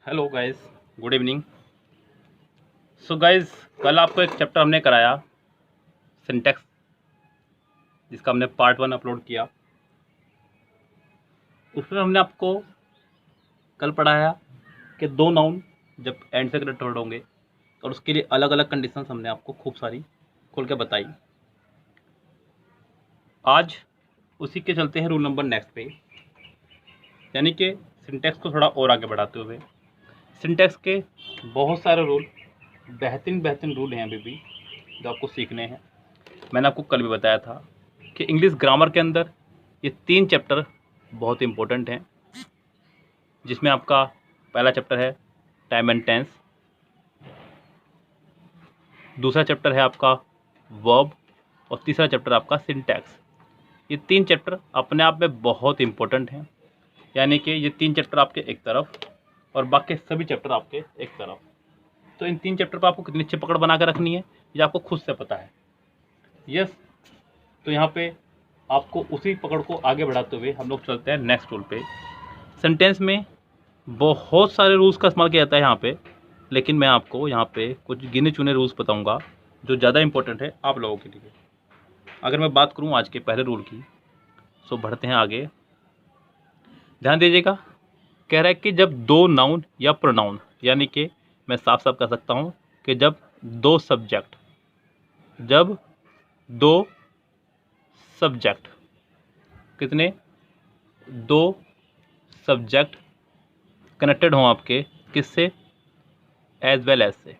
Hello guys, good evening. So guys, कल आपको एक चैप्टर हमने कराया सिंटैक्स, जिसका हमने पार्ट 1 अपलोड किया। उसमें हमने आपको कल पढ़ाया कि दो नाउन जब एंड से कनेक्टेड होंगे और उसके लिए अलग अलग कंडीशंस हमने आपको खूब सारी खोल के बताई। आज उसी के चलते हैं रूल नंबर नेक्स्ट पे, यानी कि सिंटैक्स को थोड़ा और आगे बढ़ाते हुए। सिंटैक्स के बहुत सारे रूल, बेहतरीन रूल हैं अभी भी जो आपको सीखने हैं। मैंने आपको कल भी बताया था कि इंग्लिश ग्रामर के अंदर ये 3 चैप्टर बहुत इंपॉर्टेंट हैं, जिसमें आपका पहला चैप्टर है टाइम एंड टेंस, दूसरा चैप्टर है आपका वर्ब और तीसरा चैप्टर आपका सिंटैक्स। ये 3 चैप्टर अपने आप में बहुत इंपॉर्टेंट हैं, यानी कि ये 3 चैप्टर आपके एक तरफ और बाकी सभी चैप्टर आपके एक तरफ। तो इन 3 चैप्टर पर आपको कितनी अच्छी पकड़ बना कर रखनी है ये आपको खुद से पता है। यस, तो यहाँ पे आपको उसी पकड़ को आगे बढ़ाते हुए हम लोग चलते हैं नेक्स्ट रूल पे। सेंटेंस में बहुत सारे रूल्स का इस्तेमाल किया जाता है यहाँ पे, लेकिन मैं आपको यहाँ पे कुछ गिने चुने रूल्स बताऊँगा जो ज़्यादा इंपॉर्टेंट है आप लोगों के लिए। अगर मैं बात करूँ आज के पहले रूल की, सो बढ़ते हैं आगे। ध्यान दीजिएगा, कह रहा है कि जब दो नाउन या प्रोनाउन, यानी कि मैं साफ साफ कह सकता हूँ कि जब दो सब्जेक्ट कितने, दो सब्जेक्ट कनेक्टेड हों आपके, किससे, एज वेल एज से।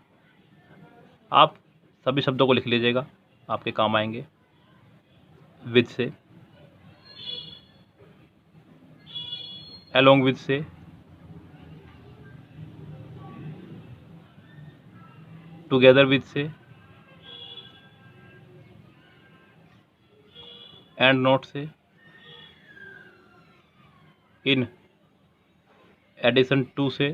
आप सभी शब्दों को लिख लीजिएगा, आपके काम आएंगे। विद से, अलोंग विद से, टुगेदर विद से, एंड नॉट से, इन एडिशन टू से,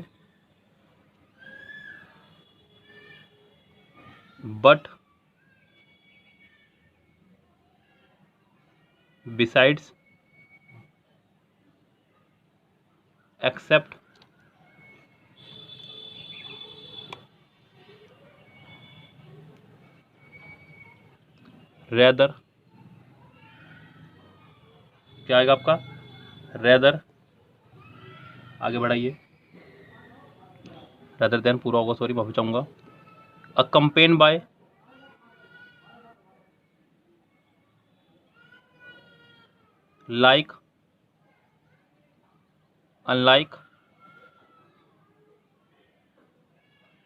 बट, बिसाइड्स, एक्सेप्ट, रेदर। क्या आएगा आपका, रेदर। आगे बढ़ाइए, रेदर देन पूरा होगा, सॉरी माफी चाहूँगा। Accompany by, like, unlike,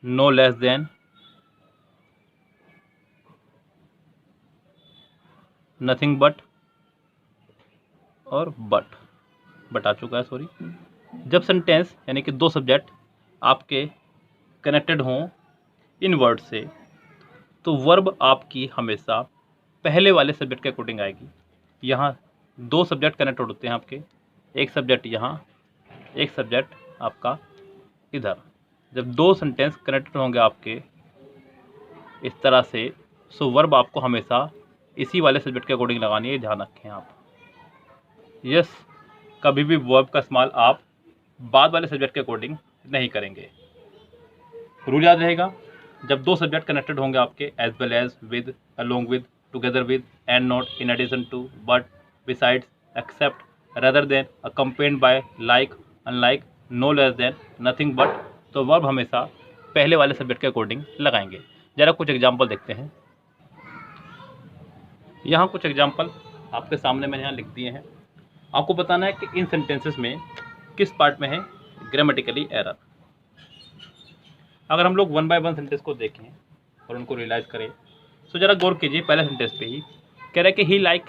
no less than, nothing but और बट आ चुका है, सॉरी। जब सेंटेंस यानी कि दो सब्जेक्ट आपके कनेक्टेड हों इन वर्ड से, तो वर्ब आपकी हमेशा पहले वाले सब्जेक्ट के अकॉर्डिंग आएगी। यहाँ दो सब्जेक्ट कनेक्टेड होते हैं आपके, एक सब्जेक्ट यहाँ, एक सब्जेक्ट आपका इधर। जब दो सेंटेंस कनेक्टेड होंगे आपके इस तरह से, सो वर्ब आपको हमेशा इसी वाले सब्जेक्ट के अकॉर्डिंग लगानी है, ध्यान रखें आप। यस, कभी भी वर्ब का इस्तेमाल आप बाद वाले सब्जेक्ट के अकॉर्डिंग नहीं करेंगे। रूल याद रहेगा, जब दो सब्जेक्ट कनेक्टेड होंगे आपके, as well as, with, along with, together with, and not, in addition to, but, besides, except, rather than, accompanied by, like, unlike, no less than, nothing but, तो verb हमेशा पहले वाले सब्जेक्ट के according लगाएंगे। जरा कुछ एग्जाम्पल देखते हैं। यहाँ कुछ एग्जाम्पल आपके सामने मैंने यहाँ लिख दिए हैं। आपको बताना है कि इन सेंटेंसेस में किस पार्ट में है ग्रामेटिकली एरर। अगर हम लोग 1 बाय 1 सेंटेंस को देखें और उनको रियलाइज़ करें, तो ज़रा गौर कीजिए। पहले सेंटेंस पे ही कह रहा है कि he like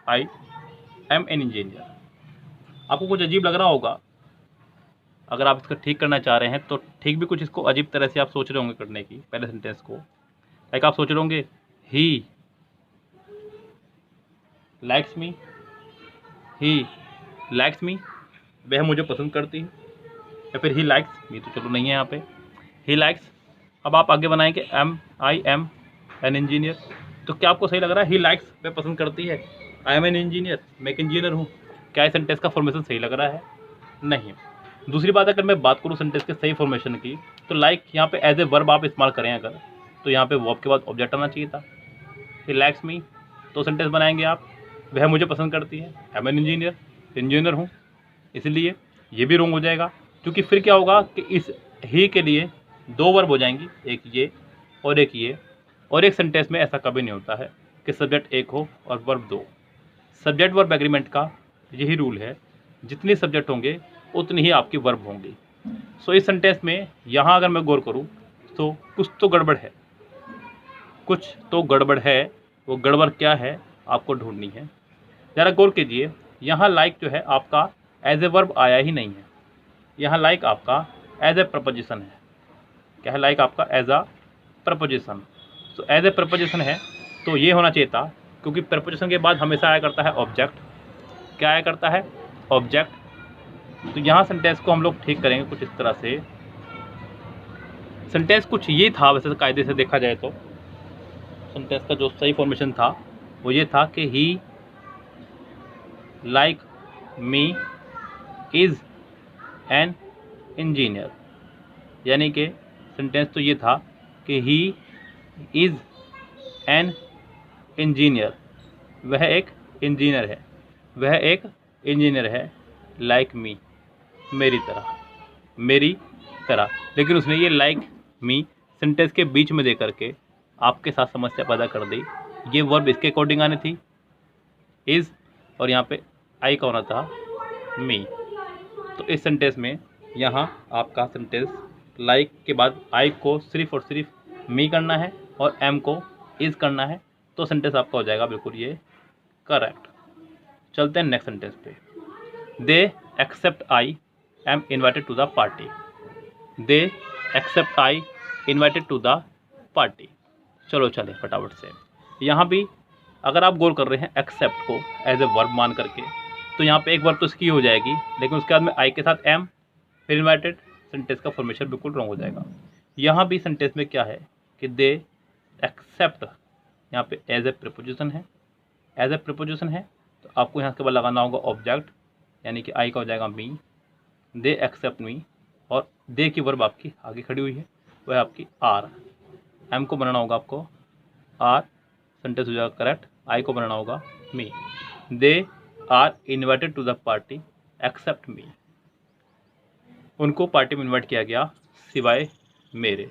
I am an engineer. आपको कुछ अजीब लग रहा होगा, अगर आप इसको ठीक करना चाह रहे हैं तो ठीक भी कुछ इसको अजीब तरह से आप सोच रहे होंगे करने की। पहले सेंटेंस को लाइक आप सोच रहे होंगे he likes me, he likes me, वह मुझे पसंद करती है, या फिर ही लाइक्स मी, तो चलो नहीं है यहाँ पे, ही लाइक्स। अब आप आगे बनाएंगे आई एम एन इंजीनियर, तो क्या आपको सही लग रहा है ही लाइक्स वह पसंद करती है, आई एम एन इंजीनियर मैं एक इंजीनियर हूँ? क्या इस सेंटेंस का फॉर्मेशन सही लग रहा है? नहीं। दूसरी बात अगर मैं बात करूँ सेंटेंस के सही फॉर्मेशन की, तो लाइक यहाँ पे एज ए वर्ब आप इस्तेमाल करें अगर, तो यहाँ पे वर्ब के बाद ऑब्जेक्ट आना चाहिए था। ही लाइक्स मी, तो सेंटेंस बनाएंगे आप, वह मुझे पसंद करती है, आई एम एन इंजीनियर, इंजीनियर हूँ, इसलिए ये भी रॉन्ग हो जाएगा। क्योंकि फिर क्या होगा कि इस ही के लिए दो वर्ब हो जाएंगी, एक ये और एक ये, और एक सेंटेंस में ऐसा कभी नहीं होता है कि सब्जेक्ट एक हो और वर्ब दो। सब्जेक्ट वर्ब एग्रीमेंट का यही रूल है, जितने सब्जेक्ट होंगे उतनी ही आपकी वर्ब होंगी। सो इस सेंटेंस में यहाँ अगर मैं गौर करूँ तो कुछ तो गड़बड़ है, कुछ तो गड़बड़ है। वो गड़बड़ क्या है आपको ढूंढनी है। ज़रा गौर कीजिए, यहाँ लाइक जो है आपका एज ए वर्ब आया ही नहीं है, यहाँ लाइक आपका एज ए प्रपोजिशन है। क्या है? लाइक आपका as a preposition. So as a preposition है तो ये होना चाहिए था, क्योंकि प्रपोजिशन के बाद हमेशा आया करता है ऑब्जेक्ट। क्या आया करता है? ऑब्जेक्ट। तो यहाँ सेंटेंस को हम लोग ठीक करेंगे कुछ इस तरह से। सेंटेंस कुछ ये था, वैसे तो कायदे से देखा जाए तो सेंटेंस का जो सही फॉर्मेशन था वो ये था कि he like me is an engineer, यानी कि सेंटेंस तो ये था कि ही इज़ एन इंजीनियर, वह एक इंजीनियर है, वह एक इंजीनियर है, लाइक मी, मेरी तरह। लेकिन उसने ये लाइक मी सेंटेंस के बीच में दे करके आपके साथ समस्या पैदा कर दी। ये वर्ब इसके अकॉर्डिंग आनी थी, इज़, और यहाँ पे आई का होना था मी। तो इस सेंटेंस में यहाँ आपका सेंटेंस लाइक के बाद आई को सिर्फ और सिर्फ मी करना है और एम को इज़ करना है, तो सेंटेंस आपका हो जाएगा बिल्कुल ये करेक्ट। चलते हैं नेक्स्ट सेंटेंस पे। They except I am invited to the party. They except I invited to the party. चलो चले फटाफट से। यहाँ भी अगर आप गौर कर रहे हैं एक्सेप्ट को एज ए वर्ब मान करके, तो यहाँ पे एक वर्ब तो इसकी हो जाएगी, लेकिन उसके बाद में आई के साथ एम फिर इन्वाइटेड, सेंटेंस का फॉर्मेशन बिल्कुल रॉन्ग हो जाएगा। यहाँ भी सेंटेंस में क्या है कि दे एक्सेप्ट, यहाँ पे एज ए प्रीपोजिशन है, एज ए प्रीपोजिशन है, तो आपको यहाँ के बाद लगाना होगा ऑब्जेक्ट, यानी कि आई का हो जाएगा मी। दे एक्सेप्ट मी, और दे की वर्ब आपकी आगे खड़ी हुई है, वह आपकी आर। एम को बनाना होगा आपको आर, सेंटेंस हो जाएगा करेक्ट। आई को बनाना होगा me. They are invited to the party except me. उनको पार्टी में इन्वाइट किया गया सिवाय मेरे।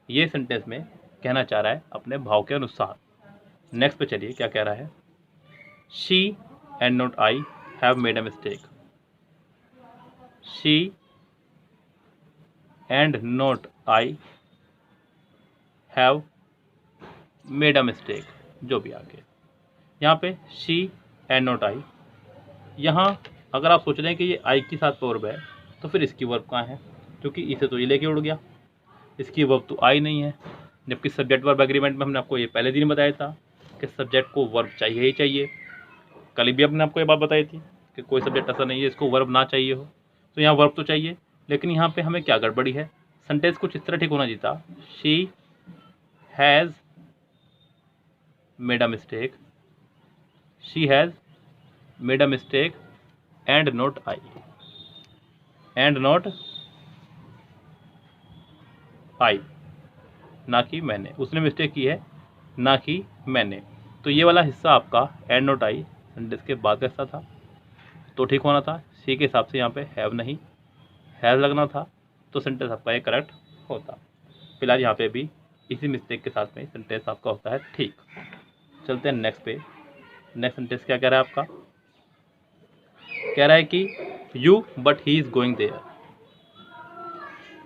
ये सेंटेंस में कहना चाह रहा है अपने भाव के अनुसार। नेक्स्ट पे चलिए क्या कह रहा है। She and not I have made a mistake. She and not I have made a mistake, जो भी आगे यहाँ पे शी एंड नॉट आई। यहाँ अगर आप सोच रहे हैं कि ये आई के साथ वर्ब है, तो फिर इसकी वर्ब कहाँ है? क्योंकि इसे तो ये लेके उड़ गया, इसकी वर्ब तो आई नहीं है। जबकि सब्जेक्ट वर्ब एग्रीमेंट में हमने आपको ये पहले दिन बताया था कि सब्जेक्ट को वर्ब चाहिए ही चाहिए। कल भी हमने आपको ये बात बताई थी कि कोई सब्जेक्ट ऐसा नहीं है इसको वर्ब ना चाहिए हो, तो यहाँ वर्ब तो चाहिए। लेकिन यहाँ पे हमें क्या गड़बड़ी है, सेंटेंस कुछ इस तरह ठीक होना चाहिए था। She has made a mistake, she has made a mistake and not I, and not I, ना कि मैंने। उसने मिस्टेक की है, ना कि मैंने। तो ये वाला हिस्सा आपका एंड नॉट आई सेंटेंस के बाद का हिस्सा था, तो ठीक होना था। सी के हिसाब से यहाँ पे हैव नहीं हैज़ लगना था, तो सेंटेंस आपका ये करेक्ट होता। फिलहाल यहाँ पे भी इसी मिस्टेक के साथ में सेंटेंस आपका होता है ठीक। चलते हैं नेक्स्ट पे। नेक्स्ट सेंटेंस क्या कह रहा है आपका? कह रहा है कि you but he is going there.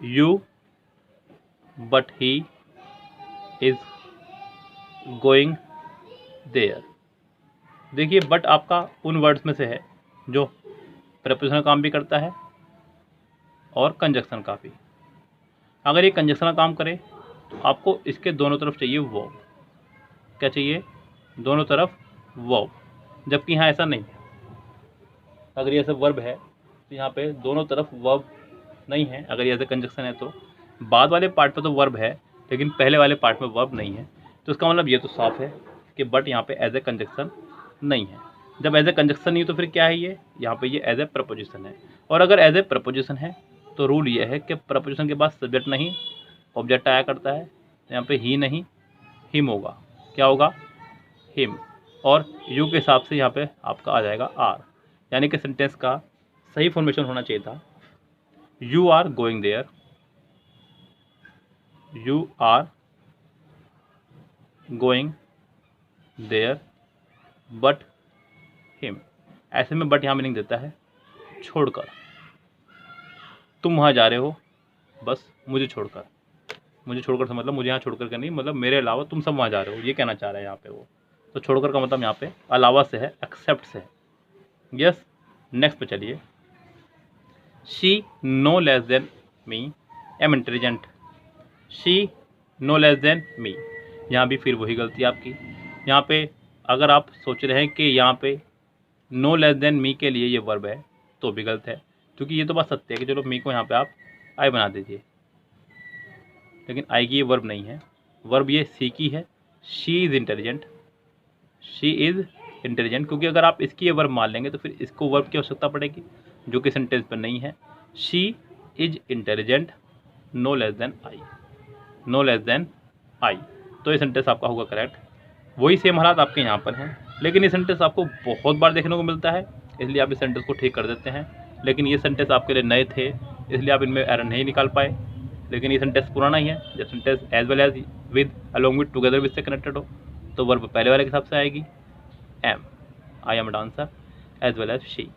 You but he is going there. देखिए बट आपका उन वर्ड्स में से है जो प्रीपोजिशन काम भी करता है और कंजक्शन का भी। अगर ये कंजक्शन का काम करे तो आपको इसके दोनों तरफ चाहिए वर्ब। क्या चाहिए? दोनों तरफ वर्ब। जबकि यहाँ ऐसा नहीं है। अगर ये ऐसे वर्ब है तो यहाँ पे दोनों तरफ वर्ब नहीं है। अगर ये ऐसे कंजक्शन है तो बाद वाले पार्ट पे तो वर्ब है, लेकिन पहले वाले पार्ट में वर्ब नहीं है। तो इसका मतलब ये तो साफ है कि बट यहाँ पे एज ए कंजक्शन नहीं है। जब एज ए कंजक्शन नहीं है तो फिर क्या है ये? यहाँ पे ये एज ए प्रपोजिशन है। और अगर एज ए प्रपोजिशन है तो रूल ये है कि प्रपोजिशन के बाद सब्जेक्ट नहीं ऑब्जेक्ट आया करता है। यहाँ पे ही नहीं हिम होगा, क्या होगा, हिम। और यू के हिसाब से यहाँ पे आपका आ जाएगा आर, यानी कि सेंटेंस का सही फॉर्मेशन होना चाहिए था, you are going there, you are going there but him. ऐसे में बट यहाँ मीनिंग देता है छोड़कर, तुम वहाँ जा रहे हो बस मुझे छोड़कर। मुझे छोड़कर से मतलब मुझे यहाँ छोड़कर का नहीं, मतलब मेरे अलावा तुम सब वहाँ जा रहे हो, ये कहना चाह रहे हैं यहाँ पे वो। तो छोड़कर का मतलब यहाँ पे अलावा से है, एक्सेप्ट से है। यस, नेक्स्ट पे चलिए। She know less than me am intelligent, she know less than me. यहाँ भी फिर वही गलती आपकी। यहाँ पे अगर आप सोच रहे हैं कि यहाँ पे नो लेस देन मी के लिए ये वर्ब है तो भी गलत है, क्योंकि ये तो बात सत्य है कि चलो मी को यहाँ पे आप आई बना दीजिए, लेकिन आई की ये वर्ब नहीं है, वर्ब ये सी की है। She is intelligent, she is intelligent, क्योंकि अगर आप इसकी ये वर्ब मान लेंगे तो फिर इसको वर्ब की आवश्यकता पड़ेगी जो कि सेंटेंस पर नहीं है। She is intelligent no less than I, no less than I, तो ये सेंटेंस आपका होगा करेक्ट। वही सेम हालात आपके यहाँ पर हैं, लेकिन ये सेंटेंस आपको बहुत बार देखने को मिलता है, इसलिए आप इस सेंटेंस को ठीक कर देते हैं। लेकिन ये सेंटेंस आपके लिए नए थे, इसलिए आप इनमें एरर नहीं निकाल पाए। लेकिन ये सेंटेंस पुराना ही है, जब sentence as well as with along with together with से कनेक्टेड हो तो वर्ब पहले वाले के हिसाब से आएगी, um, I am dancer as well as she.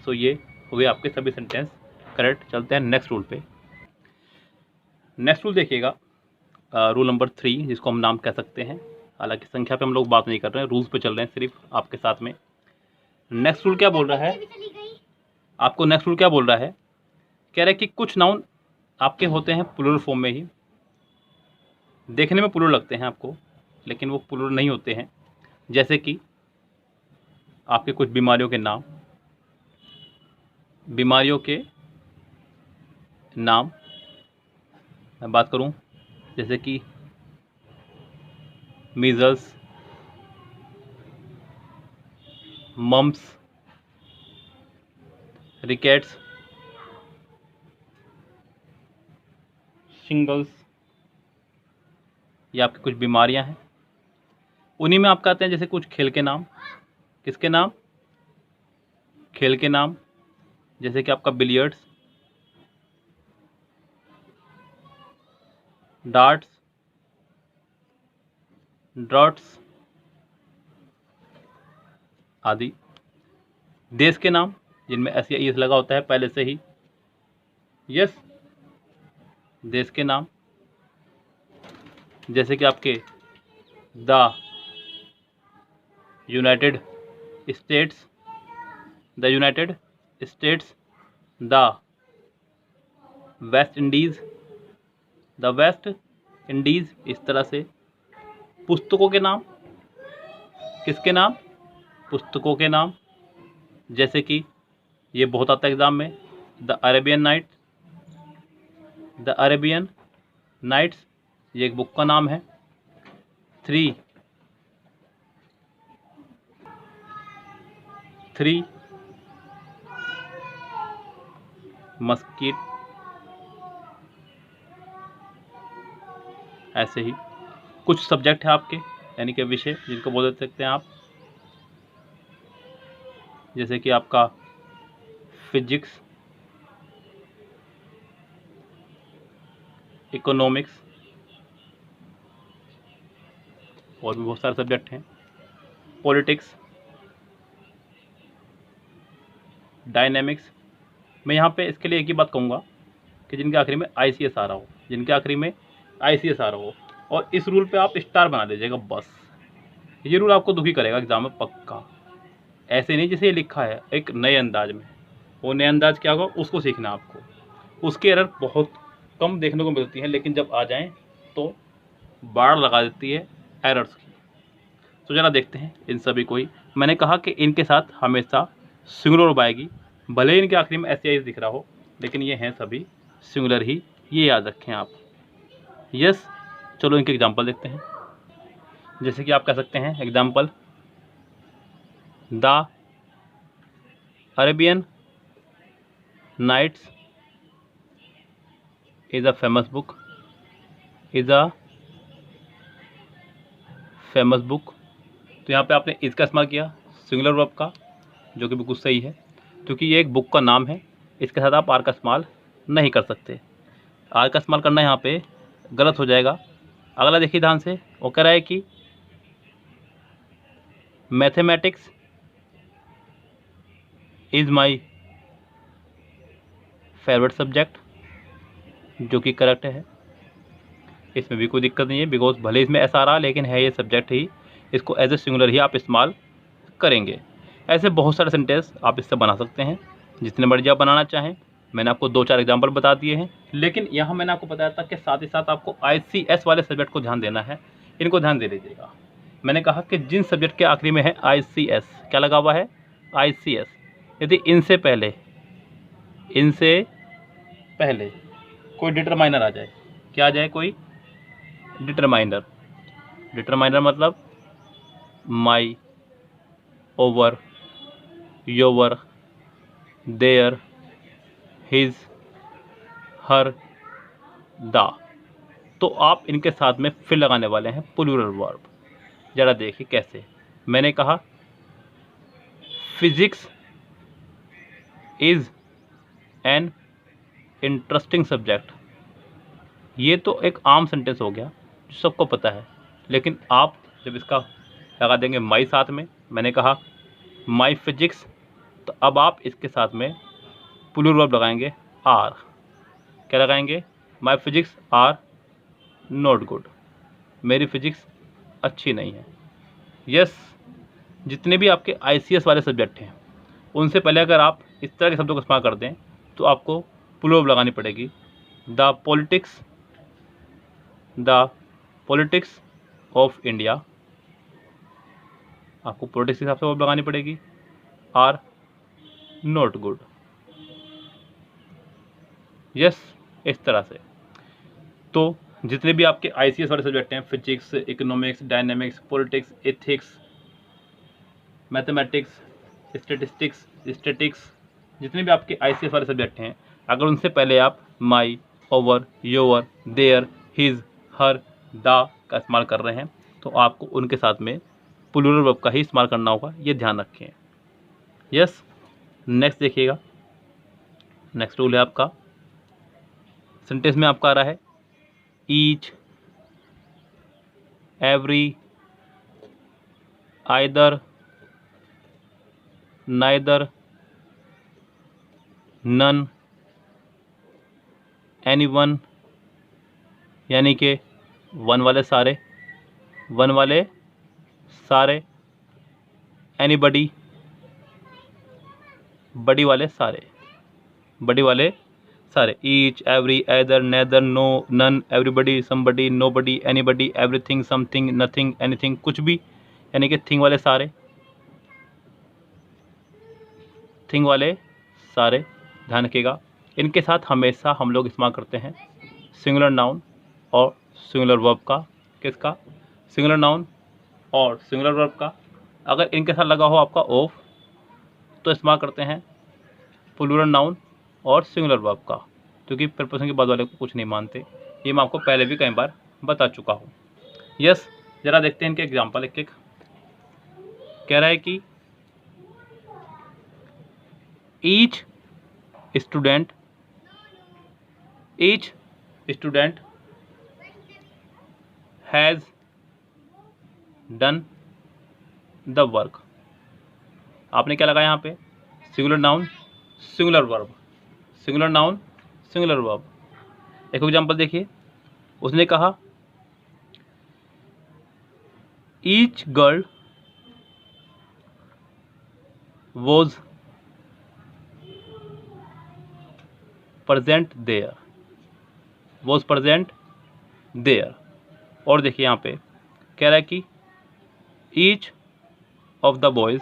So ये हो गए आपके सभी सेंटेंस करेक्ट। चलते हैं नेक्स्ट रूल पे। नेक्स्ट रूल देखिएगा, रूल नंबर 3, जिसको हम नाम कह सकते हैं, हालांकि संख्या पे हम लोग बात नहीं कर रहे हैं, रूल्स पे चल रहे हैं सिर्फ आपके साथ में। नेक्स्ट रूल क्या बोल रहा है आपको, नेक्स्ट रूल क्या बोल रहा है, कह रहा है कि कुछ नाउन आपके होते हैं प्लूरल फॉर्म में ही, देखने में प्लूरल लगते हैं आपको लेकिन वो प्लूरल नहीं होते हैं। जैसे कि आपके कुछ बीमारियों के नाम, बीमारियों के नाम मैं बात करूं, जैसे कि मीजल्स, मम्स, रिकेट्स, शिंगल्स, ये आपकी कुछ बीमारियां हैं। उन्हीं में आपका आते हैं जैसे कुछ खेल के नाम, किसके नाम, खेल के नाम, जैसे कि आपका बिलियर्ड्स, डार्ट्स, ड्रॉट्स आदि। देश के नाम जिनमें एस या ईएस लगा होता है पहले से ही, यस, देश के नाम, जैसे कि आपके the United states, the United states, the West Indies, the West Indies. इस तरह से पुस्तकों के नाम, किसके नाम, पुस्तकों के नाम, जैसे कि ये बहुत आता है एग्ज़ाम में, the Arabian Nights, the Arabian Nights, ये एक बुक का नाम है। 3 मस्किट, ऐसे ही कुछ सब्जेक्ट है आपके यानी कि विषय जिनको बोल सकते हैं आप, जैसे कि आपका फिजिक्स, इकोनॉमिक्स, और भी बहुत सारे सब्जेक्ट हैं, पॉलिटिक्स, डायनेमिक्स। मैं यहाँ पे इसके लिए एक ही बात कहूँगा कि जिनके आखिरी में ICS आ रहा हो, जिनके आखिरी में ICS आ रहा हो, और इस रूल पे आप स्टार बना दीजिएगा बस। ये रूल आपको दुखी करेगा एग्जाम में पक्का। ऐसे नहीं जैसे ये लिखा है एक नए अंदाज में, वो नए अंदाज क्या होगा उसको सीखना आपको। उसकी एरर बहुत कम देखने को मिलती है, लेकिन जब आ जाएं तो बाढ़ लगा देती है एरर्स की। तो जरा देखते हैं इन सभी को ही। मैंने कहा कि इनके साथ हमेशा सिंगुलर वर्ब आएगी, भले ही इनके आखिरी में SCIS दिख रहा हो, लेकिन ये हैं सभी सिंगुलर ही, ये याद रखें आप। यस, चलो इनके एग्जाम्पल देखते हैं। जैसे कि आप कह सकते हैं example, the Arabian Nights is a famous book, is a famous book. तो यहाँ पे आपने इसका इस्तेमाल किया सिंगुलर वर्ब का, जो कि बिल्कुल सही है, क्योंकि ये एक बुक का नाम है, इसके साथ आप आर का इस्तेमाल नहीं कर सकते। आर का इस्तेमाल करना यहाँ पे गलत हो जाएगा। अगला देखिए ध्यान से, वो कह रहा है कि mathematics is my favourite subject, जो कि करेक्ट है। इसमें भी कोई दिक्कत नहीं है, बिकॉज भले इसमें ऐसा आ रहा लेकिन है ये सब्जेक्ट ही, इसको एज ए सिंगुलर ही आप इस्तेमाल करेंगे। ऐसे बहुत सारे सेंटेंस आप इससे बना सकते हैं, जितने मर्जी आप बनाना चाहें। मैंने आपको 2-4 एग्जाम्पल बता दिए हैं, लेकिन यहाँ मैंने आपको बताया था कि साथ ही साथ आपको ICS वाले सब्जेक्ट को ध्यान देना है, इनको ध्यान दे लीजिएगा। मैंने कहा कि जिन सब्जेक्ट के आखिरी में है ICS, क्या लगा हुआ है ICS, यदि इनसे पहले कोई डिटरमाइनर आ जाए, क्या आ जाए, कोई डिटरमाइनर मतलब माई, ओवर, योवर, देयर, हिज, हर, दा, तो आप इनके साथ में फिर लगाने वाले हैं प्लूरल वर्ब। जरा देखिए कैसे। मैंने कहा physics is an interesting subject. ये तो एक आम सेंटेंस हो गया जो सबको पता है, लेकिन आप जब इसका लगा देंगे माई साथ में, मैंने कहा माई फिजिक्स, तो अब आप इसके साथ में प्लूरल वर्ब लगाएंगे आर। क्या लगाएंगे, माई फिजिक्स आर नॉट गुड, मेरी फिजिक्स अच्छी नहीं है। यस, जितने भी आपके ICS वाले सब्जेक्ट हैं उनसे पहले अगर आप इस तरह के शब्दों का इस्तेमाल कर दें तो आपको प्लूरल वर्ब लगानी पड़ेगी। द पॉलिटिक्स ऑफ इंडिया, आपको पॉलिटिक्स के हिसाब से वर्ब लगानी पड़ेगी, आर नॉट गुड। यस, इस तरह से। तो जितने भी आपके ICS वाले सब्जेक्ट हैं, physics, economics, dynamics, politics, ethics, mathematics, statistics, जितने भी आपके ICS वाले सब्जेक्ट हैं, अगर उनसे पहले आप माई, ओवर, योर, देयर, हिज, हर, दा का इस्तेमाल कर रहे हैं तो आपको उनके साथ में प्लूरल वर्ब का ही इस्तेमाल करना होगा, ये ध्यान रखें। यस, नेक्स्ट देखिएगा। नेक्स्ट रूल है आपका, सेंटेंस में आपका आ रहा है each, every, either, neither, none, anyone, यानी कि वन वाले सारे, एनीबडी, बड़ी वाले सारे, each, every, either, neither, no, none, everybody, somebody, nobody, anybody, everything, something, nothing, anything, कुछ भी, यानी कि थिंग वाले सारे, ध्यान रखिएगा। इनके साथ हमेशा हम लोग इस्तेमाल करते हैं सिंगुलर नाउन और सिंगुलर वर्ब का। किसका, सिंगुलर नाउन और सिंगुलर वर्ब का। अगर इनके साथ लगा हो आपका ऑफ तो इस्तेमाल करते हैं प्लूरल नाउन और सिंगुलर वर्ब का, क्योंकि प्रीपोजिशन के बाद वाले को कुछ नहीं मानते। ये मैं आपको पहले भी कई बार बता चुका हूँ। यस, जरा देखते हैं इनके एग्जाम्पल एक एक। कह रहा है कि each student has done the work. आपने क्या लगाया यहाँ पे, singular noun singular verb, singular noun singular verb. एक एग्जांपल देखिए, उसने कहा each girl was present there, और देखिए यहाँ पे कह रहा है कि each of the boys,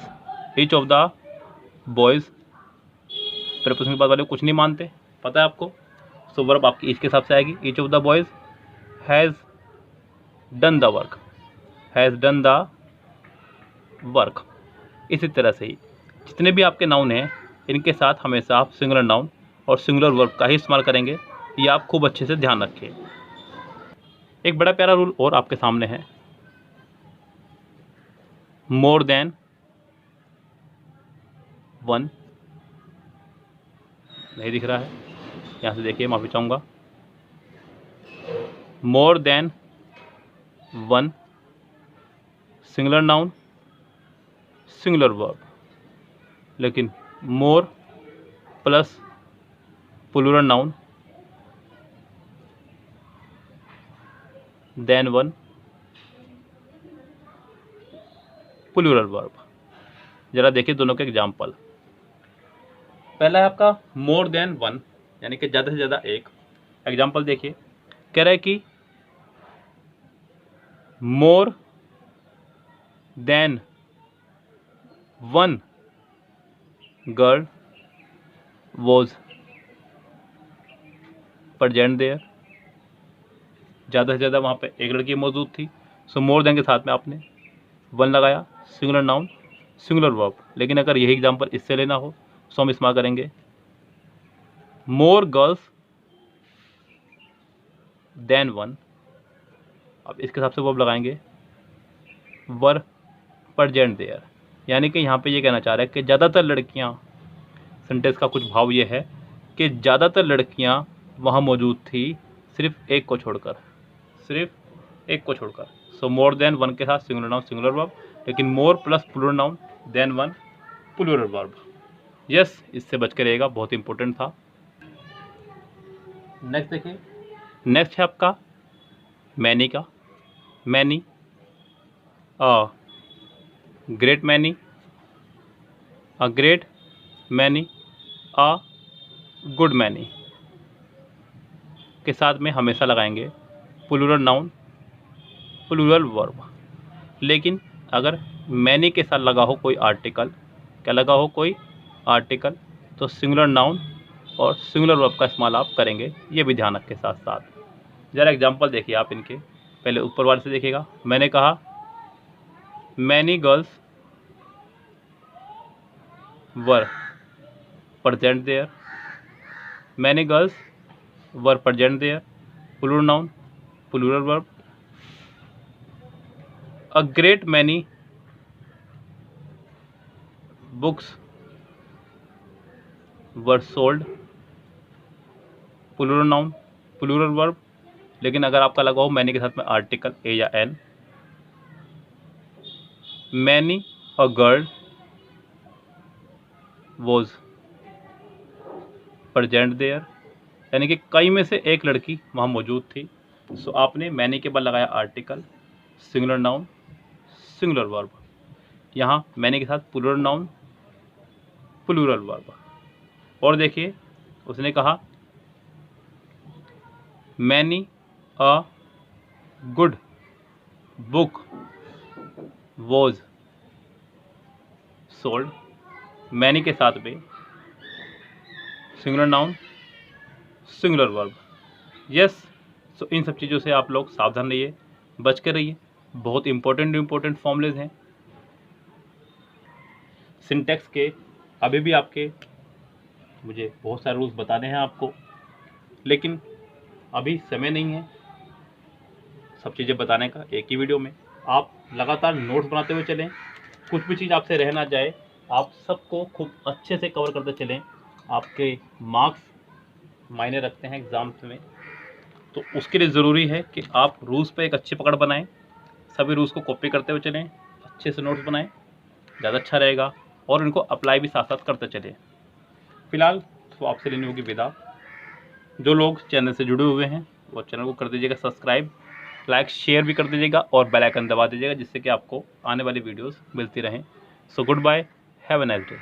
preposition के बाद वाले कुछ नहीं मानते, पता है आपको। सो वर्ब आपकी ईच के हिसाब से आएगी, each of the boys has done the work. इसी तरह से ही जितने भी आपके नाउन हैं इनके साथ हमेशा आप सिंगुलर नाउन और सिंगुलर वर्ब का ही इस्तेमाल करेंगे, ये आप खूब अच्छे से ध्यान रखें। एक बड़ा प्यारा रूल और आपके सामने है, मोर देन 1। नहीं दिख रहा है, यहाँ से देखिए, माफ़ी चाहूँगा। More than 1 singular noun singular verb, लेकिन more plus plural noun than 1 plural verb. जरा देखिए दोनों के एग्जाम्पल। पहला है आपका मोर देन 1, यानी कि ज़्यादा से ज़्यादा एक। एग्जाम्पल देखिए, कह रहा है कि more than 1 girl was present there. ज़्यादा से ज़्यादा वहाँ पे एक लड़की मौजूद थी, सो मोर देन के साथ में आपने 1 लगाया, सिंगुलर नाउन सिंगुलर वर्ब। लेकिन अगर यही एग्जाम्पल इससे लेना हो सो हम इस्तेमाल करेंगे मोर गर्ल्स देन 1। अब इसके हिसाब से वर्ब लगाएंगे वर प्रेजेंट देयर, यानी कि यहाँ पे ये कहना चाह रहा है कि ज़्यादातर लड़कियाँ, सेंटेंस का कुछ भाव ये है कि ज़्यादातर लड़कियाँ वहाँ मौजूद थी, सिर्फ एक को छोड़कर, सिर्फ एक को छोड़कर। सो मोर देन 1 के साथ सिंगुलर नाउन सिंगुलर वर्ब, लेकिन more plus plural noun than 1 plural verb. Yes, इससे बच के रहेगा, बहुत इंपॉर्टेंट था। नेक्स्ट देखिए, नेक्स्ट है आपका मैनी का। Many, a great many, a great many, a good many के साथ में हमेशा लगाएंगे प्लूरल नाउन प्लूरल वर्ब। लेकिन अगर मैनी के साथ लगा हो कोई आर्टिकल, क्या लगा हो कोई आर्टिकल, तो सिंगुलर नाउन और सिंगुलर वर्ब का इस्तेमाल आप करेंगे, ये भी ध्यान रखें साथ साथ। ज़रा एग्जांपल देखिए आप इनके। पहले ऊपर वाले से देखिएगा, मैंने कहा many girls were present there. Many girls were present there, plural noun plural verb. A great many books were sold, plural noun plural verb. लेकिन अगर आपका लगा हो मैनी के साथ में आर्टिकल ए या an, many a girl was present there, यानी कि कई में से एक लड़की वहाँ मौजूद थी। सो आपने मैनी के बाद लगाया article, singular noun singular verb. यहाँ मैनी के साथ प्लूरल नाउन प्लूरल वर्ब। और देखिए, उसने कहा many a good book was sold. Many के साथ में singular noun singular verb. Yes, so इन सब चीज़ों से आप लोग सावधान रहिए, बच कर रहिए। बहुत इंपॉर्टेंट फॉर्मूलेज हैं सिंटैक्स के। अभी भी आपके मुझे बहुत सारे रूल्स बताने हैं आपको, लेकिन अभी समय नहीं है सब चीज़ें बताने का एक ही वीडियो में। आप लगातार नोट्स बनाते हुए चलें, कुछ भी चीज़ आपसे रह ना जाए, आप सबको खूब अच्छे से कवर करते चलें। आपके मार्क्स मायने रखते हैं एग्ज़ाम्स में, तो उसके लिए ज़रूरी है कि आप रूल्स पे एक अच्छी पकड़ बनाएं, सभी रूल्स को कॉपी करते हुए चलें, अच्छे से नोट्स बनाएं, ज़्यादा अच्छा रहेगा। और इनको अप्लाई भी साथ साथ करते चलें। फिलहाल तो आपसे लेनी होगी विदा। जो लोग चैनल से जुड़े हुए हैं वो चैनल को कर दीजिएगा सब्सक्राइब, लाइक शेयर भी कर दीजिएगा और बेल आइकन दबा दीजिएगा, जिससे कि आपको आने वाली वीडियोस मिलती रहें। So good bye, have a nice day.